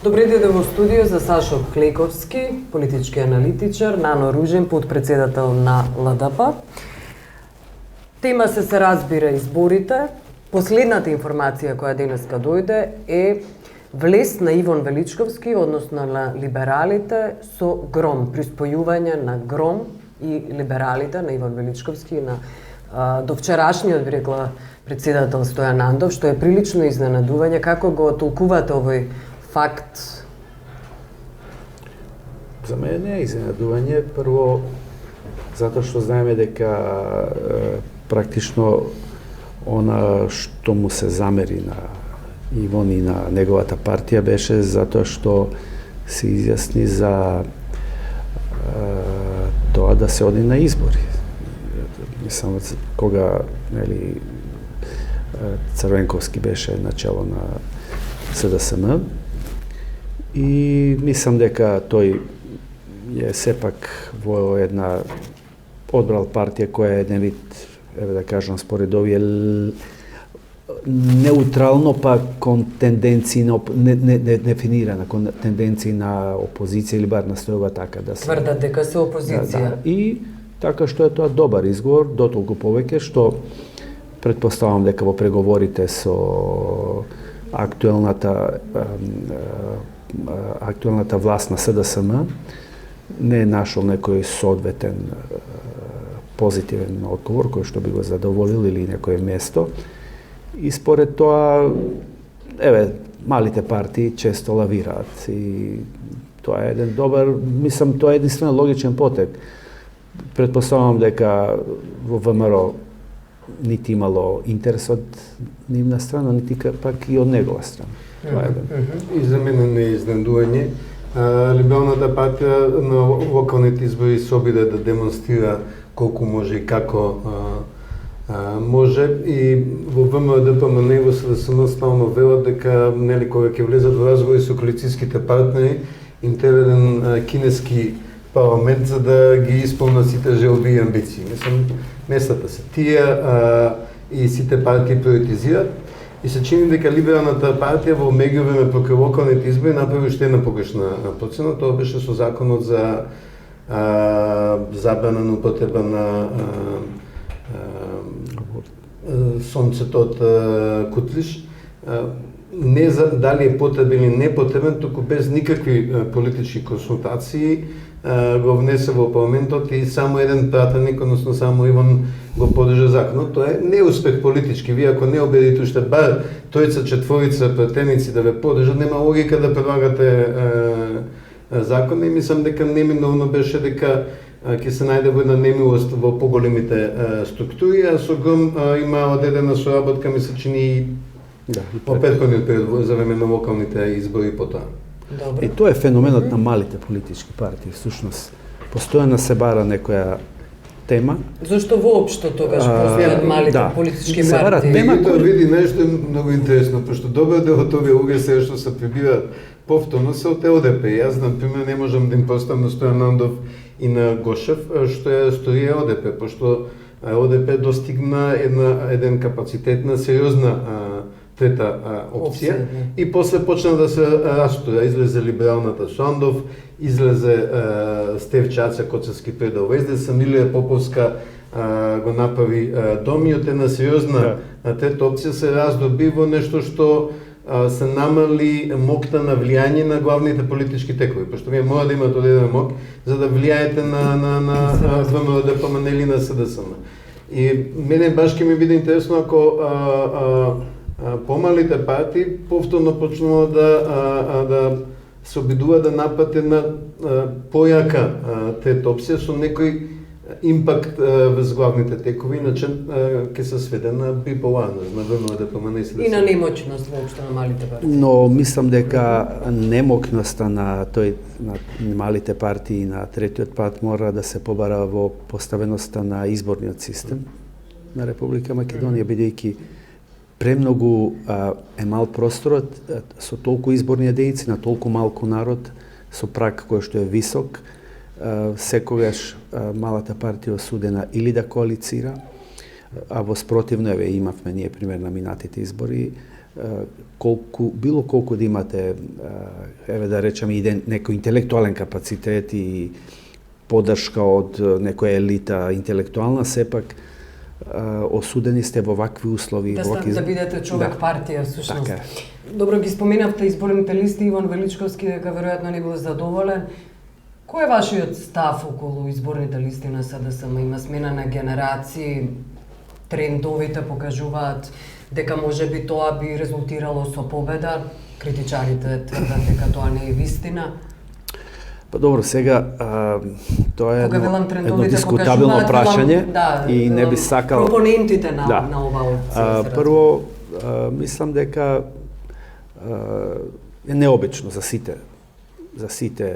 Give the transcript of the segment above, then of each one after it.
Добре дојде во студио за Сашо Клековски, политички аналитичар, Нано Ружен, подпредседател на ЛДП. Тема се разбира изборите. Последната информација која денеска дојде е влез на Иван Величковски, односно на либералите, со Гром, приспојување на Гром и либералите на Иван Величковски на до вчерашниот, би рекла, председател Стојан Андов, што е прилично изненадување. Како го толкувате овој факт? За мене е изненадување, прво, затоа што знаеме дека практично она што му се замери на Ивон и на неговата партија беше затоа што се изјасни за тоа да се оди на избори. Мислам, кога Црвенковски беше начело на СДСМ и мислам дека тој е сепак во една одбрал партија која е еден вид, да кажам, според овие неутрално, па кон тенденции не дефинирана, кон тенденции на опозиција или бар настојува така да се тврдат дека се опозиција. И така што е тоа добар изговор, дотолку повеќе што претпоставам дека во преговорите со актуелната власт на СДСМ не е нашол некој соодветен позитивен одговор кој што би го задоволил или некое место. И според тоа, малите партии често лавираат и тоа е еден добар, мислам, тоа е единствено логичен потек. Претпоставам дека во ВМРО нити имало интерес од нивна страна, нити пак и од негова страна. Тоа е И за мене не е изненадување. Либералната партија на локалните избори се обиде да демонстрира колку може и како може, и во ВМРО-ДПМН и во СДСМ стално велат дека кога ќе влезат во разговори со коалицијските партнери, им треба еден кинески парламент за да ги исполнат сите желби и амбиции. Мислам, местата се тие и сите партии приоритизираат. И се чини дека либералната партија во меѓувреме покрај локалните избори направи уште една погрешна процена. Тоа беше со законот за забрана на употреба на сонцето од кутлиш. Не за дали е потребен или не потребен, туку без никакви политички консултации го внесе во парламентот и само еден пратеник, односно само Иван, го подржа законот. Тоа е неуспех политички. Вие ако не убедите уште бар тројца, четворица пратеници да ве подржат, нема логика да предлагате закон. И мислам дека неминовно беше дека ќе се најде во една немилост во поголемите структури, а со Гром има одедена соработка, ми се чини по претходниот период за време на локалните избори потоа. И тоа е феноменот на малите политички партии. Всушност, постојано се бара некоја тема. Зошто воопшто тогаш постојат малите политички партии? Се бара тема која види нешто многу интересно, пошто добар дел од овие луѓе се што се прибираат повторно се од ЛДП. Јас, например, не можам да им поставам на Стојан Андов и на Гошев што е стои ЛДП, пошто ЛДП достигна еден капацитет на сериозна трета опција и после почна да се растура. Излезе либералната Соандов, излезе Стев Чаца, Коцевски предал СДС, Милија Поповска го направи дом и од една сериозна трета опција се раздоби во нешто што се намали мокта на влијање на главните политички текови, пошто вие мора да имате одреден мок за да влијаете на ВМРО-ДПМН или на СДСМ. И мене баш ќе ми биде интересно ако помалите партии повторно почнува да се обидува да напате на појака трета опција со некој импакт врз главните текови, иначе ќе се сведе на биполарност, на ВМРО-ДПМН и СДСМ. И на немоќност воопшто на малите партии. Но мислам дека немоќноста на малите партии на третиот пат мора да се побара во поставеноста на изборниот систем на Република Македонија, бидејќи премногу е мал просторот со толку изборни единици на толку малку народ, со праг кој што е висок, секогаш малата партија осудена или да коалицира, а во спротивно, еве, имавме ние пример на минатите избори, било колку да имате, еве да речеме, и некој интелектуален капацитет и поддршка од некоја елита интелектуална, сепак осудени сте во вакви услови. Да бидете човек партија, всушност. Така. Добро, ги споменавте изборните листи, Иван Величковски дека веројатно не бил задоволен. Кој е вашиот став околу изборните листи на СДСМ? Има смена на генерации, трендовите покажуваат дека можеби тоа би резултирало со победа. Критичарите тврдат дека тоа не е вистина. Па добро, сега тоа е едно дискутабилно прашање и не би сакал пропонентите на ова опција. Прво, мислам дека е необично за сите. За сите,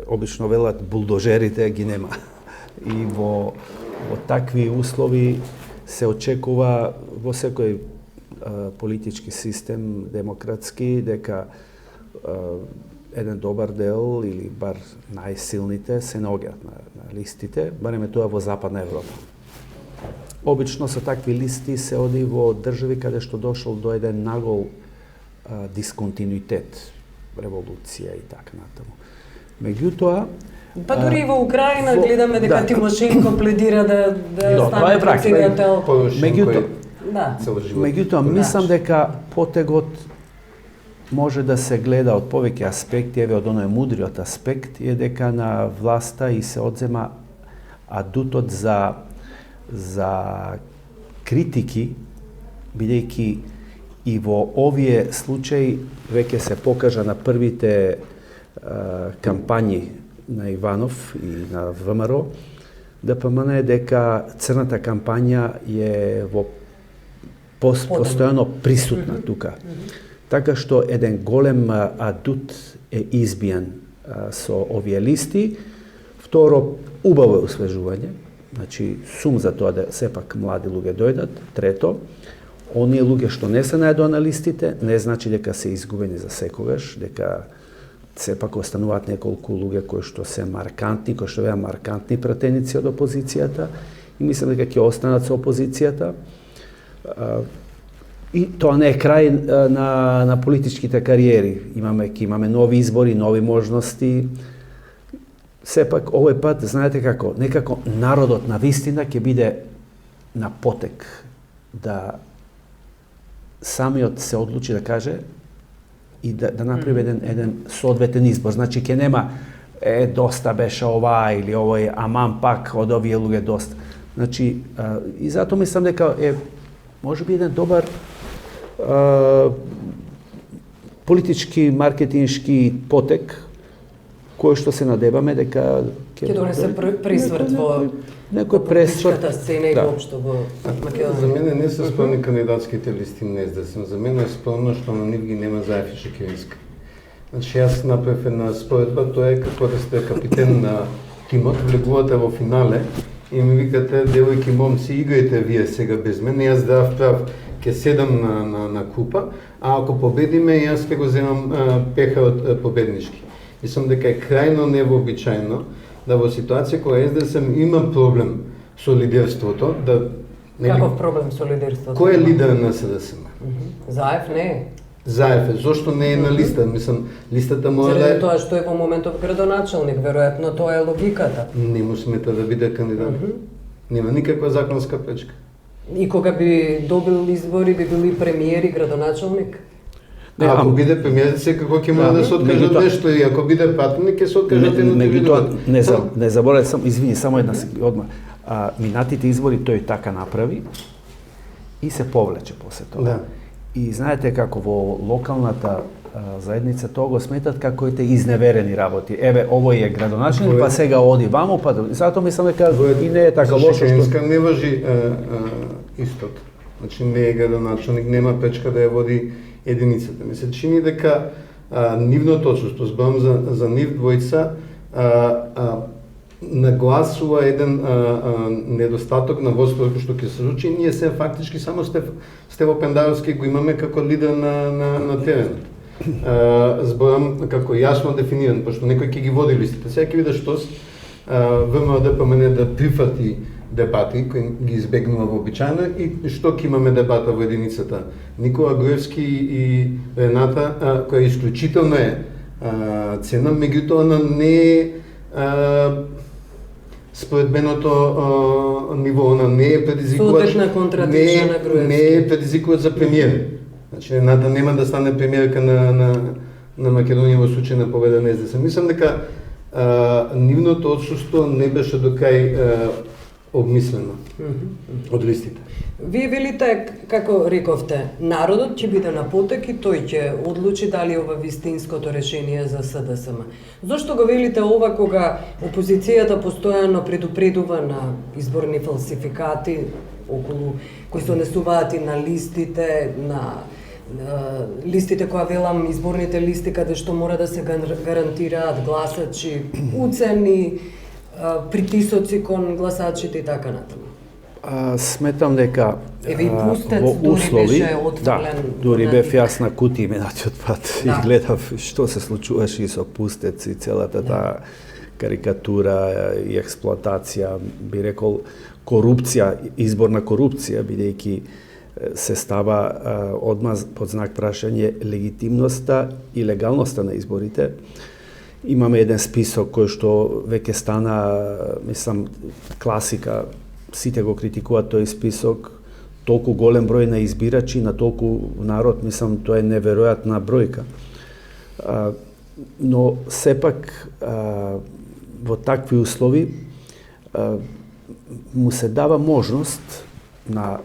обично велат, булдожерите ги нема. И во такви услови се очекува во секој политички систем, демократски, дека еден добар дел или бар најсилните се наоѓаат на листите, барем е тоа во Западна Европа. Обично со такви листи се оди во држави каде што дошол до еден нагол дисконтинуитет, револуција и така натаму. Меѓутоа, па дури и во Украина гледаме дека Тимошенко пледира да стане председател. Меѓутоа, мислам дека потегот може да се гледа од повеќе аспекти, еве од оној мудриот аспект е дека на власта и се одзема адутот за критики, бидејќи и во овие случаи веќе се покажа на првите кампањи на Иванов и на ВМРО, ДПМН е дека црната кампања е во постојано присутна тука. Така што еден голем адут е избиен со овие листи. Второ, убаво е освежување. Значи, сум за тоа да сепак млади луѓе дојдат. Трето, оние луѓе што не се најдоа на листите, не значи дека се изгубени за секогаш, дека сепак остануваат неколку луѓе кои што се маркантни, кои што беа маркантни пратеници од опозицијата и мислам дека ќе останат со опозицијата. И тоа не е крај на политичките кариери. Имаме нови избори, нови можности. Сепак, овој пат, знаете како, некако народот на вистина ќе биде на потек да самиот се одлучи да каже и да направи еден соодветен избор. Значи, ќе нема доста беше ова или овој, аман пак од овие луѓе доста. Значи, и затоа мислам дека е може би еден добар политички, маркетиншки потек, кој што се надеваме дека ќе донесе пресврт во некој пресврт сцена и воопшто во Македонија. За мене не се спомни кандидатските листи на СДСМ. За мене е спомно што на нив ги нема Заев и Шекеринска. Значи јас направив една споредба, тоа е како да сте капитен на тимот, влегувате во финале и ми викате, девојки, момци, играјте вие сега без мене, јас дав прав, ќе седам на купа, а ако победиме, јас ќе го земам пеха од победнички. Мислам дека е крајно невообичајно да во ситуација кога СДСМ има проблем со лидерството, да... Каков проблем со лидерството? Кој е лидер на СДСМ? Заев не е. Заев е. Зошто не е на листа? Мислам, листата мора да заради тоа што е во моментов градоначелник, веројатно тоа е логиката. Не му смета да биде кандидат. Нема никаква законска пречка. И кога би добил избори, би били премиер и градоначелник? Ако биде премиер, секако ќе мора да се откаже од нешто и ако биде пратеник, ќе се откаже од едното. Не заборај, извини, само една одма. Минатите избори тој така направи и се повлече после тоа. Да. И знаете како во локалната заедница тоа го сметат како ете изневерени работи. Еве, овој е градоначелник, па сега оди ваму, па затоа мислам дека и не е така лошо што Шекеринска не важи истото. Значи не е градоначелник, нема пречка да ја води единицата. Ми се чини дека нивното отсуство, зборам за нив двојца, нагласува еден недостаток на водството што ќе се случи. Ние се фактички само Стево Пендаровски го имаме како лидер на теренот. Зборам како јасно дефиниран, пошто некој ќе ги води листите. Сега ќе видиш што ВМРО ДПМН да прифати дебати кои ги избегнува вообичаено и што ќе имаме дебата во единицата. Никола Груевски и Рената, која исклучително е цена, меѓутоа она не е според меното ниво, она не е предизвикувач, не е предизвикувач за премиер. Значи Рената нема да стане премиерка на Македонија во случај на победа на СДСМ. Мислам дека нивното отсуство не беше до крај обмислено од листите. Вие велите, како рековте, народот ќе биде на потек и тој ќе одлучи дали ова вистинското решение за СДСМ. Зошто го велите ова кога опозицијата постојано предупредува на изборни фалсификати околу кои се однесуваат и на листите, на листите која велам изборните листи каде што мора да се гарантираат гласачи, уцени, притисоци кон гласачите и така натаму. Сметам дека во услови, дури бев јас на кутии минатиот пат и гледав што се случуваше и со Пустец и целата таа карикатура и експлоатација, би рекол корупција, изборна корупција, бидејќи се става одмаз под знак прашање легитимноста и легалноста на изборите. Имаме еден список кој што веќе стана, мислам, класика, сите го критикуваат тој список, толку голем број на избирачи, на толку народ, мислам, тоа е неверојатна бројка. Но сепак во такви услови му се дава можност на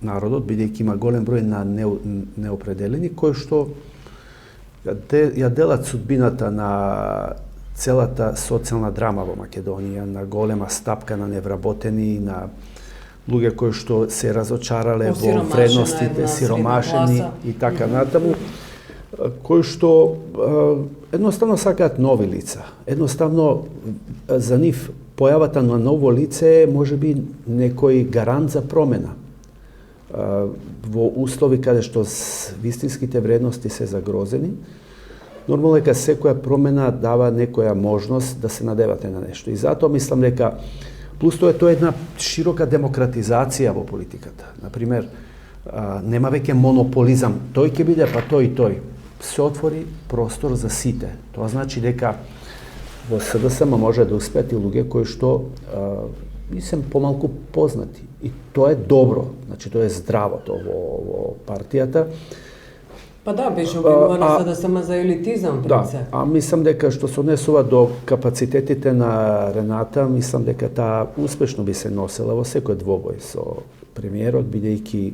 народот, бидејќи има голем број на неопределени, кои што ја делат судбината на целата социјална драма во Македонија, на голема стапка на невработени, на луѓе кои што се разочарале во вредностите, сиромашени и така натаму, кои што едноставно сакаат нови лица. Едноставно за нив појавата на ново лице е можеби некој гарант за промена. Во услови каде што вистинските вредности се загрозени, нормално дека секоја промена дава некоја можност да се надевате на нешто. И затоа мислам дека плюс тоа е една широка демократизација во политиката. Например, нема веќе монополизам, тој ќе биде, па тој и тој. Се отвори простор за сите. Тоа значи дека во СДСМ може да успеат и луѓе кои што се помалку познати. И тоа е добро, значи тоа е здравото во партијата. Па да, беше обвинувано СДСМ за елитизам, принце. Да, мислам дека што се однесува до капацитетите на Рената, мислам дека таа успешно би се носела во секој двобој со премиерот, бидејќи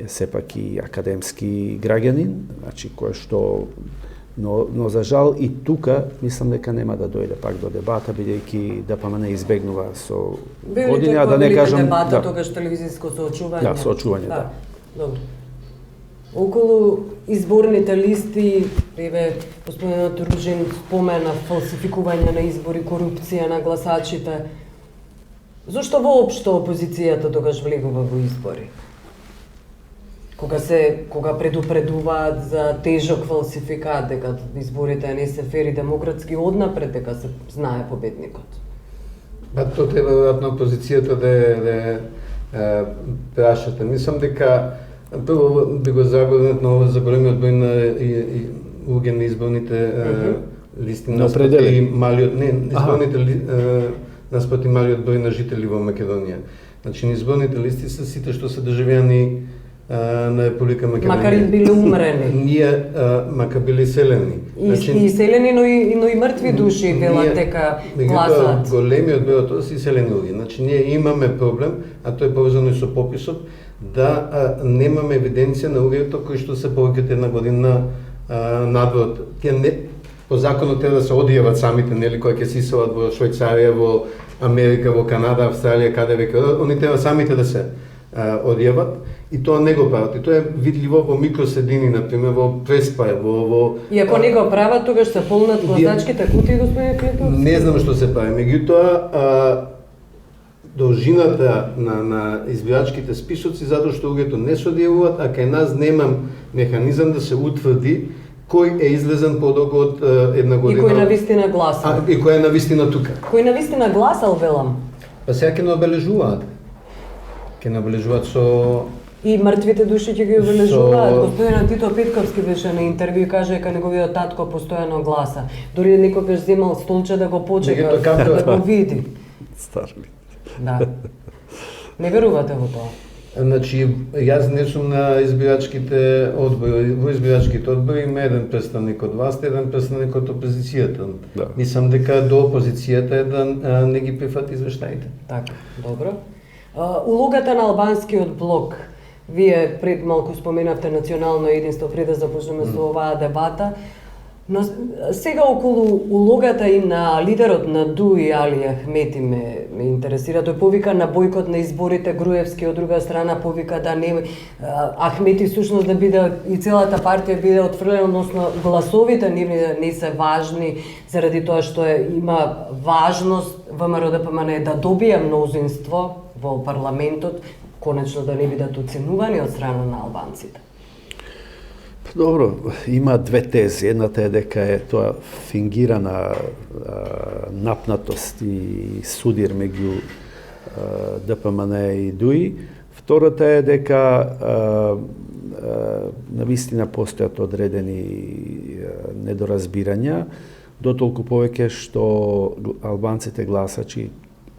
сепак и академски граѓанин, значи кој што но за жал и тука мислам дека нема да дојде пак до дебата, бидејќи ДПМН избегнува со години, а да не кажам дебата, тогаш телевизиско соочување. Да, соочување, да. Добро. Околу изборните листи, господинот Ружин спомена фалсификување на избори, корупција на гласачите. Зошто воопшто опозицијата тогаш влегува во избори? Кога предупредуваат за тежок фалсификат, дека изборите не се фер и демократски, однапред дека се знае победникот. Па тоа треба веројатно опозицијата да прашате. Мислам дека прво би го загорнат на големиот број на луѓе на изборните листи наспроти малиот наспроти малиот број на жители во Македонија. Значи на изборните листи се сите што се државјани на Република Македонија. Макар и били умрени. Ние макар били селени. Значи, и селени, но и мртви души велат дека гласаат. Големиот број од тоа се селени луѓе. Значи ние имаме проблем, а тоа е поврзано и со пописот, да немаме евиденција на луѓето кои што се повеќе една година надвор. Тие не по законот треба да се одјават самите, нели, кои ќе се иселат во Швајцарија, во Америка, во Канада, Австралија, каде веќе, они треба самите да се одјават и тоа не го прават. И тоа е видливо во микросредини, например, во Преспа, во И ако не го прават, тогаш се полнат гласачките кутии, господин Кликовски? Не знам што се прави. Меѓутоа, должината на избирачките списоци, затоа што луѓето не се одјавуваат, а кај нас нема механизам да се утврди кој е излезен подолго од една година. И кој навистина гласал. И кој е навистина тука. Кој навистина гласал, велам. Па сега ќе набележуваат. Ќе набележуваат со И мртвите души ќе ги обележуваат. Господинот Тито Питковски беше на интервју и каже дека неговиот татко постојано гласа. Дори некогаш земал столче да го почека, да го види. Старби. Да. Не верувате во тоа? Значи, јас не сум на избирачките одбори. Во избирачките одбори има еден представник од власт, еден представник од опозицијата. Да. Мислам дека до опозицијата е да не ги прифати извештаите. Така, добро. Улогата на албанскиот блок. Вие пред малку споменавте национално единство пред да започнеме со оваа дебата. Но сега околу улогата и на лидерот на ДУИ Али Ахмети ме интересира. Тој повика на бойкот на изборите, Груевски од друга страна повика да не Ахмети всушност да биде и целата партија биде отфрлена, односно гласовите не се важни заради тоа што има важност ВМРО-ДПМН да добие мнозинство во парламентот, конечно да не бидат оценувани од страна на албанците. Добро, има две тези. Едната е дека е тоа фингирана напнатост и судир меѓу ДПМН и ДУИ. Втората е дека навистина постојат одредени недоразбирања, дотолку повеќе што албанците гласачи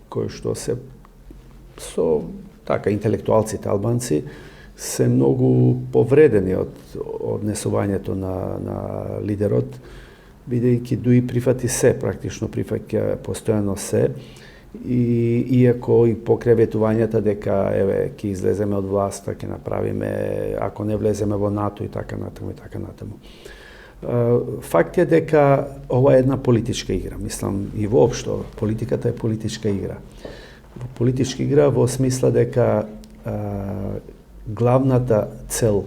кои што се со така интелектуалците албанци се многу повредени од однесувањето на лидерот, бидејќи ДУИ прифати се, практично прифаќа постојано се, и иако и покреветувањата дека еве ќе излеземе од власта, ќе направиме, ако не влеземе во НАТО и така натаму и така натаму. Факт е дека ова е една политичка игра, мислам и воопшто политиката е политичка игра. Политичка игра во смисла дека главната цел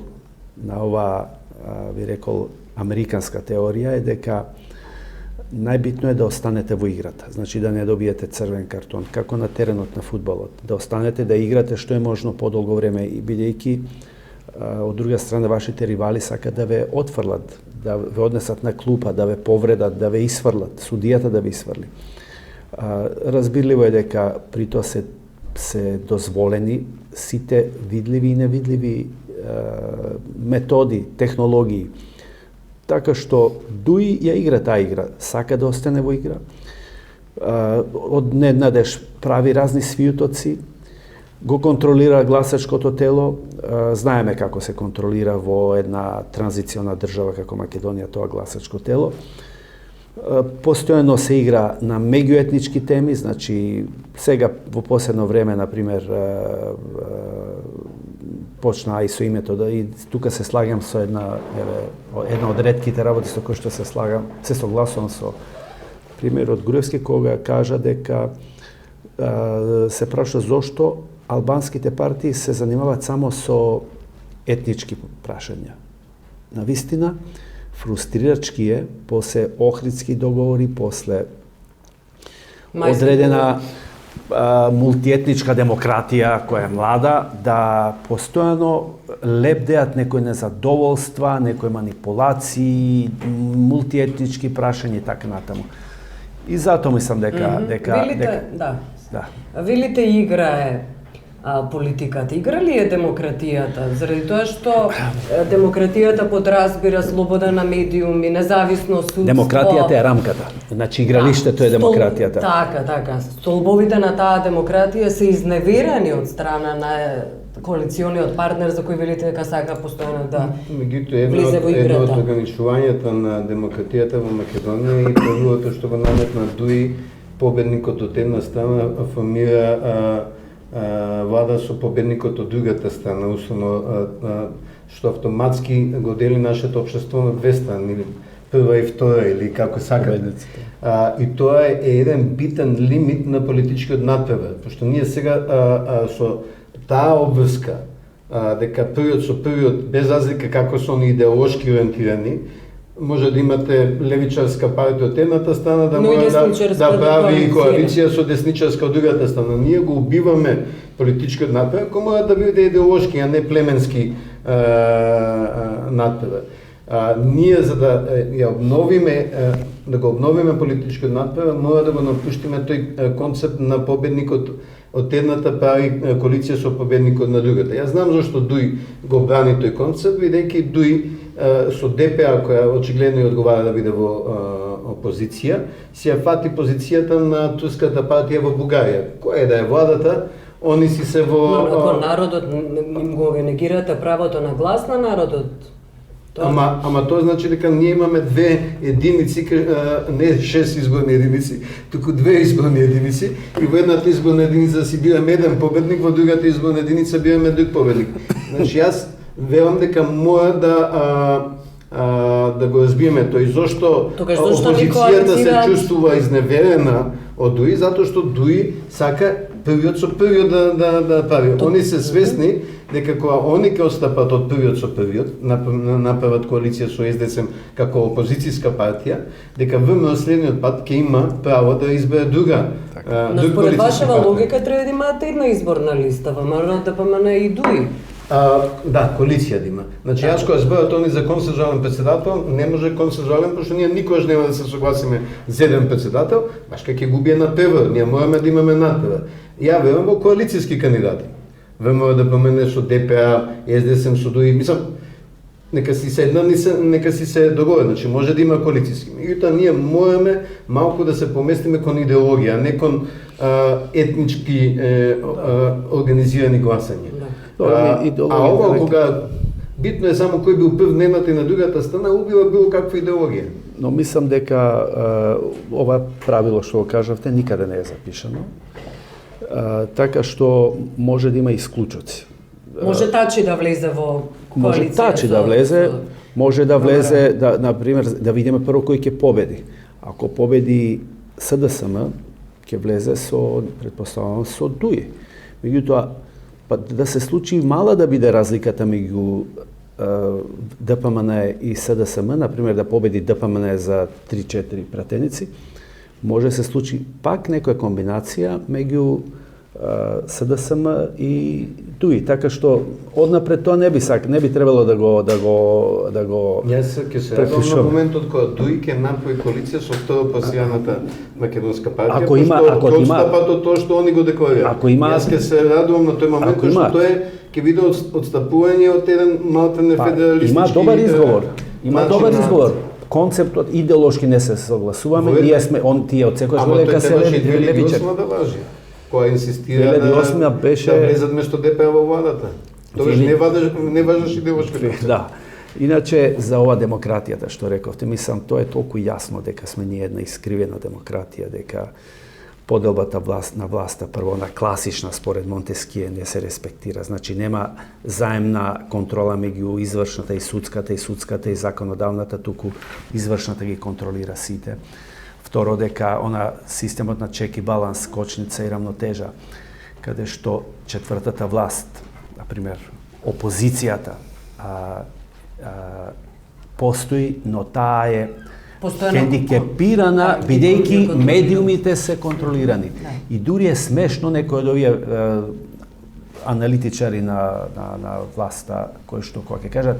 на оваа, би рекол, американска теорија е дека најбитно е да останете во играта. Значи да не добиете црвен картон, како на теренот на фудбалот. Да останете да играте што е можно подолго време, и бидејќи од друга страна вашите ривали сакат да ве отфрлат, да ве однесат на клупа, да ве повредат, да ве исфрлат, судијата да ве исфрли. Разбирливо е дека при тоа се дозволени сите видливи и невидливи методи, технологии. Така што ДУИ ја игра таа игра, сака да остане во игра. Од ненадеж прави разни свиутоци, го контролира гласачкото тело, знаеме како се контролира во една транзициона држава како Македонија тоа гласачко тело. Постојано се игра на меѓуетнички теми, значи сега во последно време, например, почна и со името, да, и тука се слагам со една од ретките работи со кои што се согласувам со примерот Груевски, кога кажа дека се праша зошто албанските партии се занимаваат само со етнички прашања. Навистина, фрустрирачки е, после Охридски договори, после одредена мултиетничка демократија која е млада, да постојано лепдеат некои незадоволства, некои манипулации, мултиетнички прашања и така натаму. И затоа мислам дека Велите играе политиката. Игра ли е демократијата? Заради тоа што демократијата подразбира слобода на медиуми, независно судство. Демократијата е рамката. Значи игралиштето е демократијата. Така. Столбовите на таа демократија се изневерени од страна на коалициониот партнер за кој велите дека сака постојано да влезе во играта. Едно од ограничувањата на демократијата во Македонија и правилото што го наметна ДУИ, победникот од една страна формира влада со победникот од другата страна, условно што автоматски го дели нашето општество на две страни, или прва и втора, или како сакате. И тоа е еден битен лимит на политичкиот надпревар, пошто ние сега со таа обврска дека првиот со првиот, без разлика како се они идеолошки ориентирани, може да имате левичарска партија од едната страна, да може да прави коалиција со десничарска од другата страна. Ние го убиваме политичкиот надпревар, кој мора да биде идеолошки, а не племенски надпревар. Ние за да ја обновиме, да го обновиме политичкиот надпревар, мора да го напуштиме тој концепт на победникот од едната прави коалиција со победникот на другата. Јас знам зашто Дуј го брани тој концепт, бидејќи Дуј со ДПА, која очигледно и одговара да биде во опозиција, си ја фати позицијата на турската партија во Бугарија. Која е да е владата, они си се во... Но ако народот им го негирате правото на глас на народот, Ама тоа значи дека ние имаме две единици, не 6 изборни единици, туку две изборни единици, и во едната изборна единица си бираме еден победник, во другата изборна единица бираме друг победник. Значи јас верувам дека мора да го разбиеме тој. Зошто опозицијата се чувствува изневерена од Дуј, затоа што Дуј сака првиот со првиот да прави. Они се свесни дека кога они ќе отстапат од првиот со првиот, направат коалиција со СДСМ како опозицијска партија, дека ВМРО следниот пат ќе има право да избере друга Но според вашава логика треба да имате една изборна листа, ВМРО, ДПМН и Дуј. Да, коалиција да има. Значи јас кога зборат они за консензуален претседател, не може консензуален, пошто ние никогаш нема да се согласиме за еден претседател, баш кај ќе губи надпревар, ние мораме да имаме надпревар. Ја верувам во коалицијски кандидати. ВМРО да помене со ДПА, СДСМ со Дуј, мислам, нека си се договорат, значи може да има коалицијски. Меѓутоа ние мораме малку да се поместиме кон идеологија, а не кон етнички организирани гласања. Ова кога битно е само кој бил прв на едната и на другата страна, убива било каква идеологија. Но мислам дека ова правило што го кажавте никаде не е запишано. Така што може да има исклучоци. Може Тачи да влезе во коалиција. Може Тачи да влезе, може да влезе, да, например, да видиме прво кој ќе победи. Ако победи СДСМ, ќе влезе со, предпоставувам, со Дуј. Меѓутоа, па да се случи мала да биде разликата меѓу ДПМН и СДСМ, например да победи ДПМН за 3-4 пратеници, може да се случи пак некоја комбинација меѓу СДСМ и Дуј, така што однапред тоа не би требало да го Јас ќе се радувам на моментот кога Дуј ќе направи коалиција со второпасираната македонска партија, ако има тоа што они го декларираат. Јас ќе се радувам на тој момент што тоа ќе биде отстапување од еден малтене федералистички. Има добар изговор. Има добар изговор. Концептот идеолошки не се согласуваме, ние сме тие од секојаш дека се левичар. Која инсистира да влезат место ДПА во владата. Тогаш не важеше идеолошки концепт. Да. Иначе за ова демократијата што рековте, мислам тоа е толку јасно дека сме ние една искривена демократија, дека поделбата на власта прво на класична според Монтеские не се респектира. Значи нема заемна контрола меѓу извршната и судската и законодавната, туку извршната ги контролира сите. Второ, дека системот на чек и баланс, кочница и рамнотежа, каде што четвртата власт, например, опозицијата, постои, но таа е хендикепирана, бидејќи медиумите се контролирани. И дури е смешно некои од овие аналитичари на власта, кои што кога ќе кажат,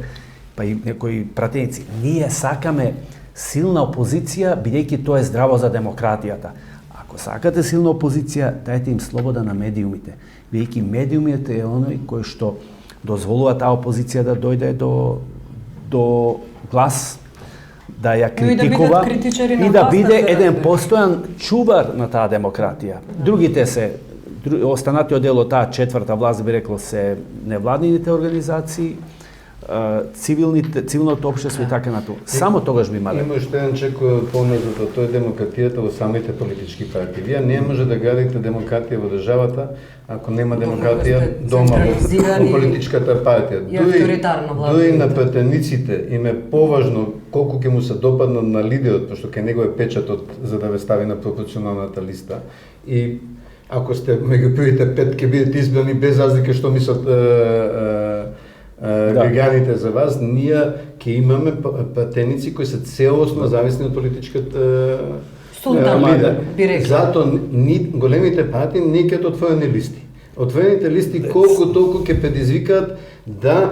па и некои пратеници, ние сакаме силна опозиција, бидејќи тоа е здраво за демократијата. Ако сакате силна опозиција, дајте им слобода на медиумите, бидејќи медиумите е оној кој што дозволува таа опозиција да дојде до глас, да ја критикува и да биде еден постојан чувар на таа демократија. Другите се, останатиот дел од таа четврта власт би рекло се невладините организации, цивилното општество и така натаму. Само тогаш би имале. Има уште еден чек поназад, тоа е демократијата во самите политички партии. Вие не може да градите демократија во државата ако нема демократија дома во политичката партија. Дури на пратениците им е поважно колку ќе му се допаднат на лидерот, пошто кај него е печатот за да ве стави на пропорционалната листа. И ако сте меѓу првите 5 ќе бидете избрани без разлика што мислат граѓаните за вас, ние ќе имаме пратеници кои се целосно зависни од политичката лидер. Затоа големите партии не ќе отворени листи. Отворените листи колку толку ќе предизвикаат да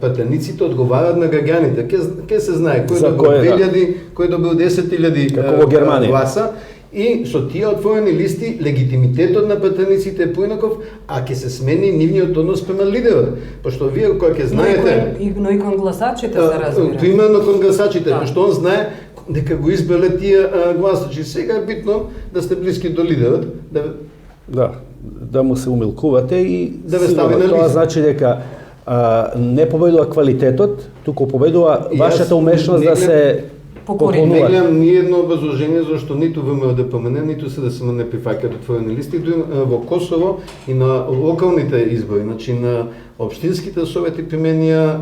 пратениците одговарат на граѓаните. Ке се знае кој За добил кој, да. 2000, кој добил 10.000 Како во Германија. гласа. И со тие отворени листи легитимитетот на пратениците е поинаков, а ќе се смени нивниот однос према лидерот. Пошто вие кој ќе знаете, Но и кон гласачите се разбира. примерно кон гласачите, Да. пошто он знае дека го избрале тие гласачи. Сега е битно да сте блиски до лидерот, Да му се умилкувате и Да ве стави на тоа лист. значи дека не победува квалитетот, туку победува И вашата јас умешност не да гледам- се Покорени. Не поклонувате. гледам ни едно образложение зашто ниту ВМРО-ДПМН, ниту СДСМ не прифаќаат отворени листи, дури во Косово и на локалните избори, значи на општинските совети применија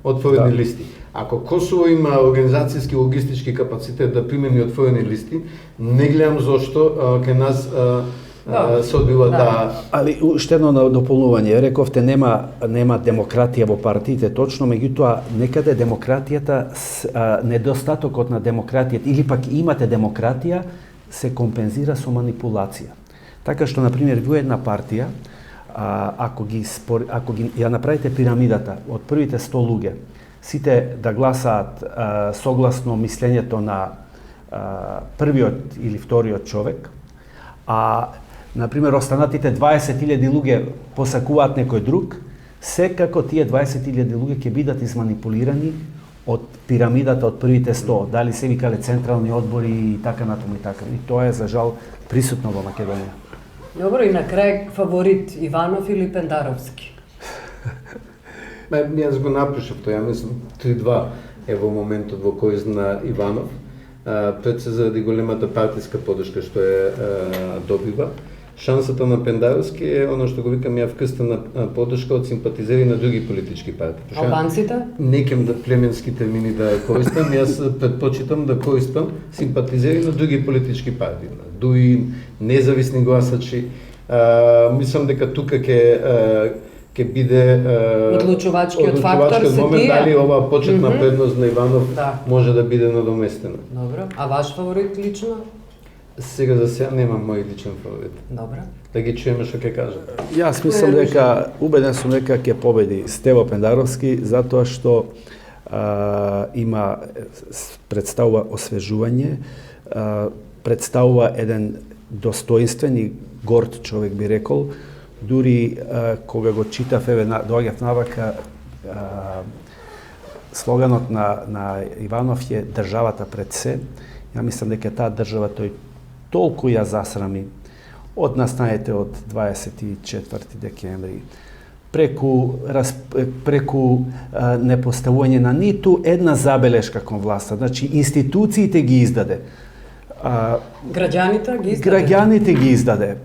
отворени Да. листи. Ако Косово има организацијски логистички капацитет да примени отворени листи, не гледам зошто кај нас се одбива да. Али уште едно дополнување, рековте нема демократија во партиите, точно, меѓутоа некаде демократијата, недостатокот на демократијата или пак имате демократија се компензира со манипулација. Така што на пример во една партија ако ги ја направите пирамидата од првите 100 луѓе, сите да гласаат согласно мислењето на првиот или вториот човек, а например останатите 20.000 луѓе посакуваат некој друг, секако тие 20.000 луѓе ќе бидат изманипулирани од пирамидата од првите 100, дали се викале централни одбори и така натаму и така. И тоа е за жал присутно во Македонија. Добро, и на крај фаворит Иванов или Пендаровски? Јас го напишав тоа, мислам 3-2 е во моментот во кој зна Иванов, пред се заради големата партиска поддршка што е добива. Шансата на Пендаровски е оно што го викам ја вкрстена поддршка од симпатизери на други политички партии. Албанците? Не кем да племенски термини да користам, јас предпочитам да користам симпатизери на други политички партии, дуи независни гласачи. Мислам дека тука ќе биде Одлучувачкиот фактор се момент, тие. дали оваа почетна предност на Иванов Да. може да биде надоместена. Добро, а ваш фаворит лично? Сега за сега немам мој личен фаворит. Добро. Да ги чуеме што ќе кажат. Јас мислам дека, убеден сум дека ќе победи Стево Пендаровски, затоа што има, представува освежување, представува еден достоинствен и горд човек би рекол, дури кога го читав, доаѓав навака, слоганот на Иванов е државата пред се. Ја мислам дека таа држава тој толку ја засрами од настаните од 24 декември, преку непоставување на ниту една забелешка кон власта. Значи, институциите ги издаде. Граѓаните ги издаде? Граѓаните ги издаде.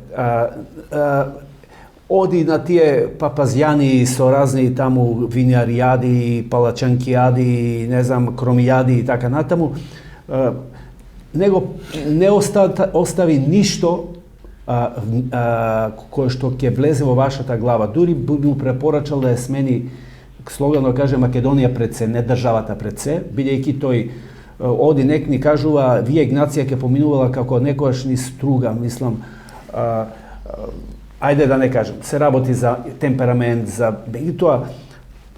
Оди на тие папазјани со разни таму винаријади, палачанкијади, не знам, кромијади и така натаму. Него не остави ништо кое што ќе влезе во вашата глава. Дури би му препорачал да ја смени слоганот, каже Македонија пред се, не државата пред се, бидејќи тој оди нек ни кажува, вие Игнација ќе поминувала како некојаш ни струга, мислам, ајде да не кажем, се работи за темперамент, за тоа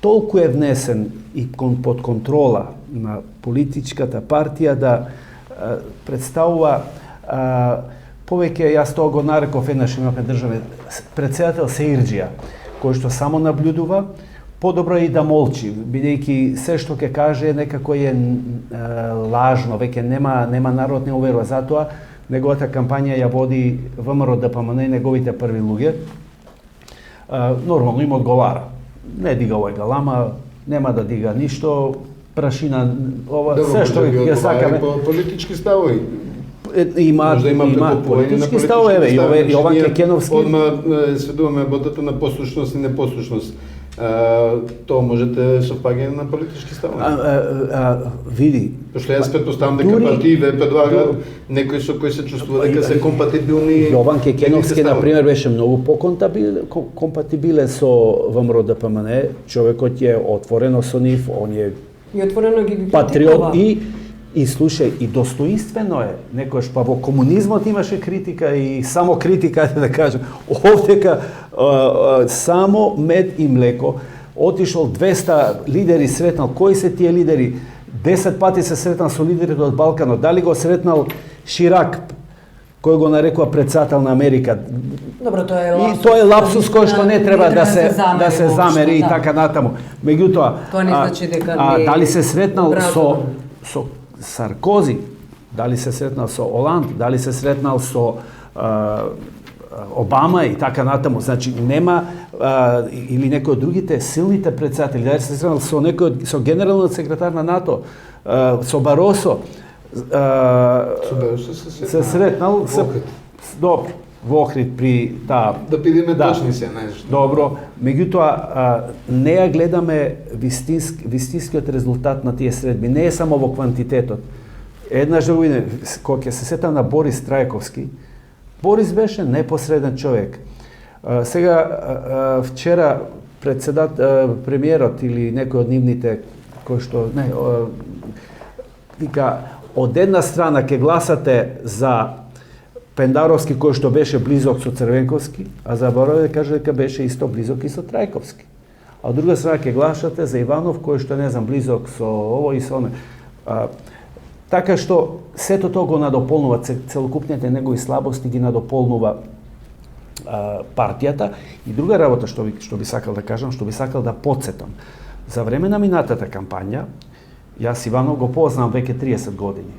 толку е внесен и под контрола на политичката партија да представува повеќе, јас тоа го нареков еднаш имавме државен председател Сеирџија, кој што само наблюдува, подобро е и да молчи, бидејќи се што ќе каже некако е лажно, веќе нема народ не уверува, затоа неговата кампања ја води ВМРО-ДПМН и неговите први луѓе. Нормално им одговара. Не дига овој галама, нема да дига ништо, прашина, ова, се што ќе сакаме. Политички ставови. Има политички ставови, еве, Јован Кекеновски. Одма сведуваме работата на послушност и непослушност. Тоа можете совпаѓање на политички ставови. Види. Пошто јас претпоставам дека партии ве предлагаат некои со кои се чувствува дека се компатибилни. Јован Кекеновски, на пример, беше многу покомпатибилен со ВМРО-ДПМН. Човекот е отворено со нив, он е патриот и слушај, и достоинствено е. Некојаш па во комунизмот имаше критика и само критика, да кажем. Овдека само мед и млеко. отишол 200 лидери сретнал. Кои се тие лидери? 10 пати се сретнал со лидерите од Балканот. Дали го сретнал Ширак, кој го нарекува председател на Америка? Добро, тоа е лапсус. И тоа е лапсус кој што не треба да се замери и така натаму. Меѓутоа, тоа не значи дека не дали се сретнал со Саркози, дали се сретнал со Оланд, дали се сретнал со Обама и така натаму. Значи нема или некој од другите силните председатели, дали се сретнал со некој со генералниот секретар на НАТО, со Баросо, се сретнал добро во Охрид при таа да бидеме точни се нешто. Добро, меѓутоа не ја гледаме вистинскиот резултат на тие средби, не е само во квантитетот. Еднаш да видиме, кога ќе се сетам на Борис Трајковски, Борис беше непосреден човек. Сега вчера премиерот или некој од нивните кој што вика, од една страна ќе гласате за Пендаровски кој што беше близок со Црвенковски, а забораве да каже дека беше исто близок и со Трајковски. А од друга страна ќе гласате за Иванов кој што не знам близок со ово и со оно. Така што сето тоа го надополнува, целокупните негови слабости ги надополнува партијата. И друга работа што би сакал да кажам, што би сакал да потсетам. За време на минатата кампања, јас Иванов го познам веќе 30 години.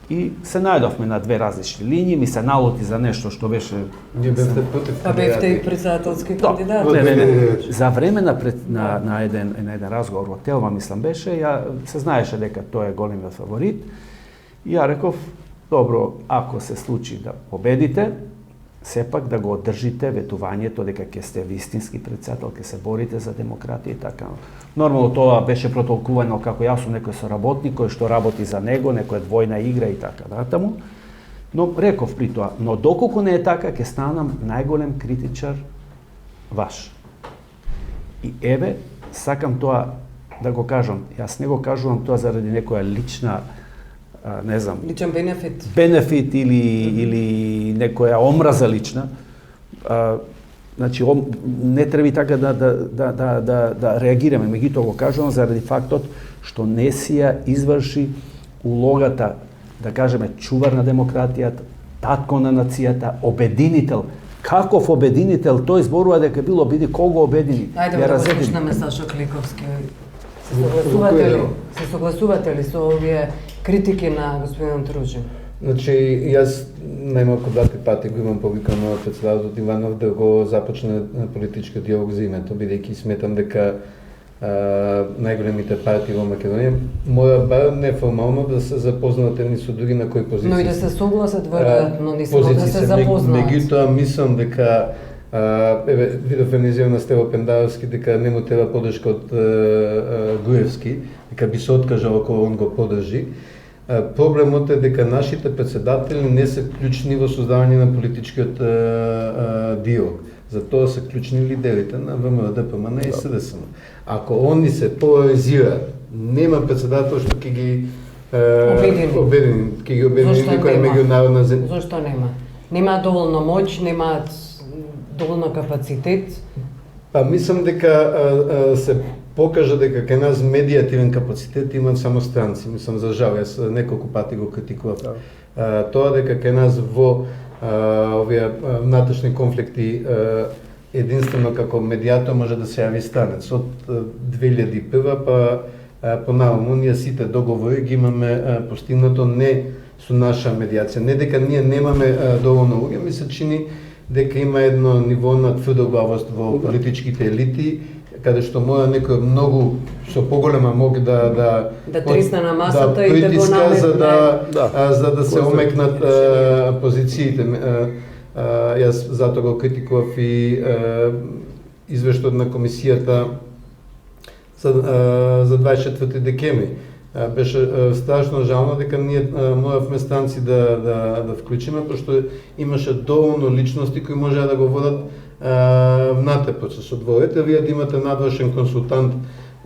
И се најдовме на две различни линии, ми се налути за нешто што беше... Ние бевте против кандидати. Бевте и председателски кандидат. Не. За време на еден разговор во Телма, мислам беше, се знаеше дека тој е големиот фаворит. И ја реков, добро, ако се случи да победите, сепак да го одржите ветувањето дека ќе сте вистински председател, ќе се борите за демократија и така. Нормално тоа беше протолкувано како јас сум некој соработник кој што работи за него, некоја двојна игра и така натаму. Но реков при тоа, но доколку не е така, ќе станам најголем критичар ваш. И еве, сакам тоа да го кажам. Јас не го кажувам тоа заради некоја лична не знам, личен бенефит или некоја омраза лична. Значи не треба така да реагираме, меѓутоа го кажувам заради фактот што не си ја изврши улогата, да кажеме, чувар на демократијата, татко на нацијата, обединител. Каков обединител? Тој зборува дека било биди кого обедини. Ајде да го слушнеме Сашо Кликовски. Се согласувате ли со овие критики на господин Тружин? Значи, јас најмалку 2-3 пати го имам повикано од председателот Иванов да го започне политички диалог за името, бидејќи сметам дека најголемите партии во Македонија мора бар неформално да се запознаат едни со други на кои позиции. Но и да се согласат веројатно, не само да се запознаат. Меѓутоа мислам дека видов на Стево Пендаровски дека не му треба подршка од Груевски, дека би се откажал ако он го подржи. Проблемот е дека нашите председатели не се клучни во создавање на политичкиот диалог. Затоа се клучни лидерите на ВМРО, ДПМН и СДСМ. Ако они се поларизираат, нема председател што ќе ги обедини, ќе ги обедини некоја меѓународна земја. Зошто нема? Немаат доволно моќ, немаат доволно капацитет. Па мислам дека се покажа дека кај нас медиативен капацитет имаат само странци. Мислам, за жал, јас неколку пати го критикував. Тоа дека кај нас во овие внатрешни конфликти единствено како медиатор може да се јави странец. Од 2001 па понаваму ние сите договори ги имаме постигнато не со наша медиација. Не дека ние немаме доволно луѓе, ми се чини дека има едно ниво на тврдоглавост во политичките елити, каде што мора некој многу со поголема моќ да трисне на масата и да го намекне за да се омекнат позициите. Јас затоа го критикував и извештајот на комисијата за 24 декември. Беше страшно жално дека ние моравме станци да вклучиме, пошто имаше доволно личности кои можеа да го водат внатре процесот. Ете, вие да имате надвршен консултант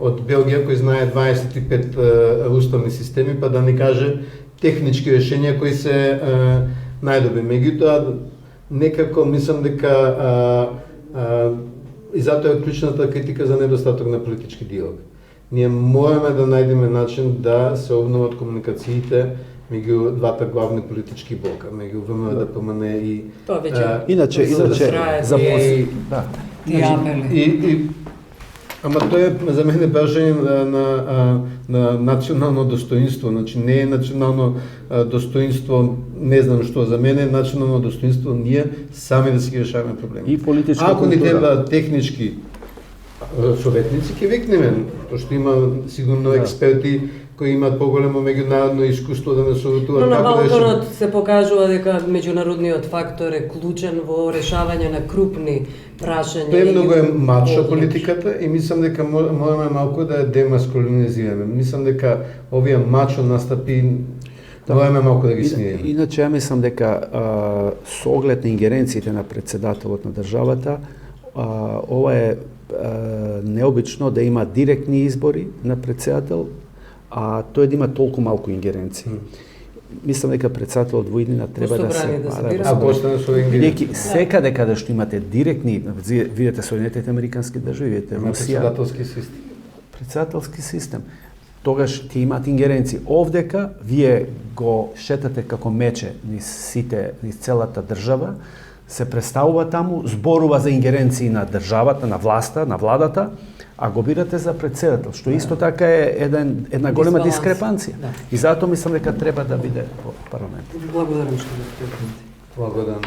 од Белгија кој знае 25 уставни системи, па да ни каже технички решенија кои се најдобри. Меѓутоа, некако мислам дека И затоа е клучната критика за недостаток на политички диалог. Ние мораме да најдеме начин да се обноват комуникациите меѓу двата главни политички блока, меѓу ВМРО, ДПМН и Тоа веќе Иначе за да. тие апели. Ама тоа е за мене бажање на национално достоинство, значи не е национално достоинство, не знам што, за мене е национално достоинство ние сами да си ги решаваме проблеми. И политичка Ако ни култура. треба технички советници, ќе викнеме, што има сигурно експерти кои имаат поголемо меѓународно искуство да не советуваат. Но на како да решиме. Балканот се покажува дека меѓународниот фактор е клучен во решавање на крупни прашања. Премногу е мачо Однаш. политиката и мислам дека мораме малку да ја демаскулинизираме. Мислам дека овие мачо настапи мораме малку да ги смириме. Иначе ја мислам дека со оглед на ингеренциите на председателот на државата, ова е необично да има директни избори на председател, а тој да има толку малку ингеренции. Мислам дека председателот во иднина треба да се Собрание да се бара. бира. Ако остане со ингеренции. Бидејќи секаде каде што имате директни, видите Соединетите американски држави, видите Има Русија, председателски систем. председателски систем. Тогаш ти имате ингеренции. Овдека вие го шетате како мече низ целата држава, се представува таму, зборува за ингеренции на државата, на власта, на владата, а го бирате за председател, што исто така е една голема Дисбаланс. дискрепанција. Да. И затоа мислам дека треба да биде во парламент. Благодарам што го спомнавте. Благодарам.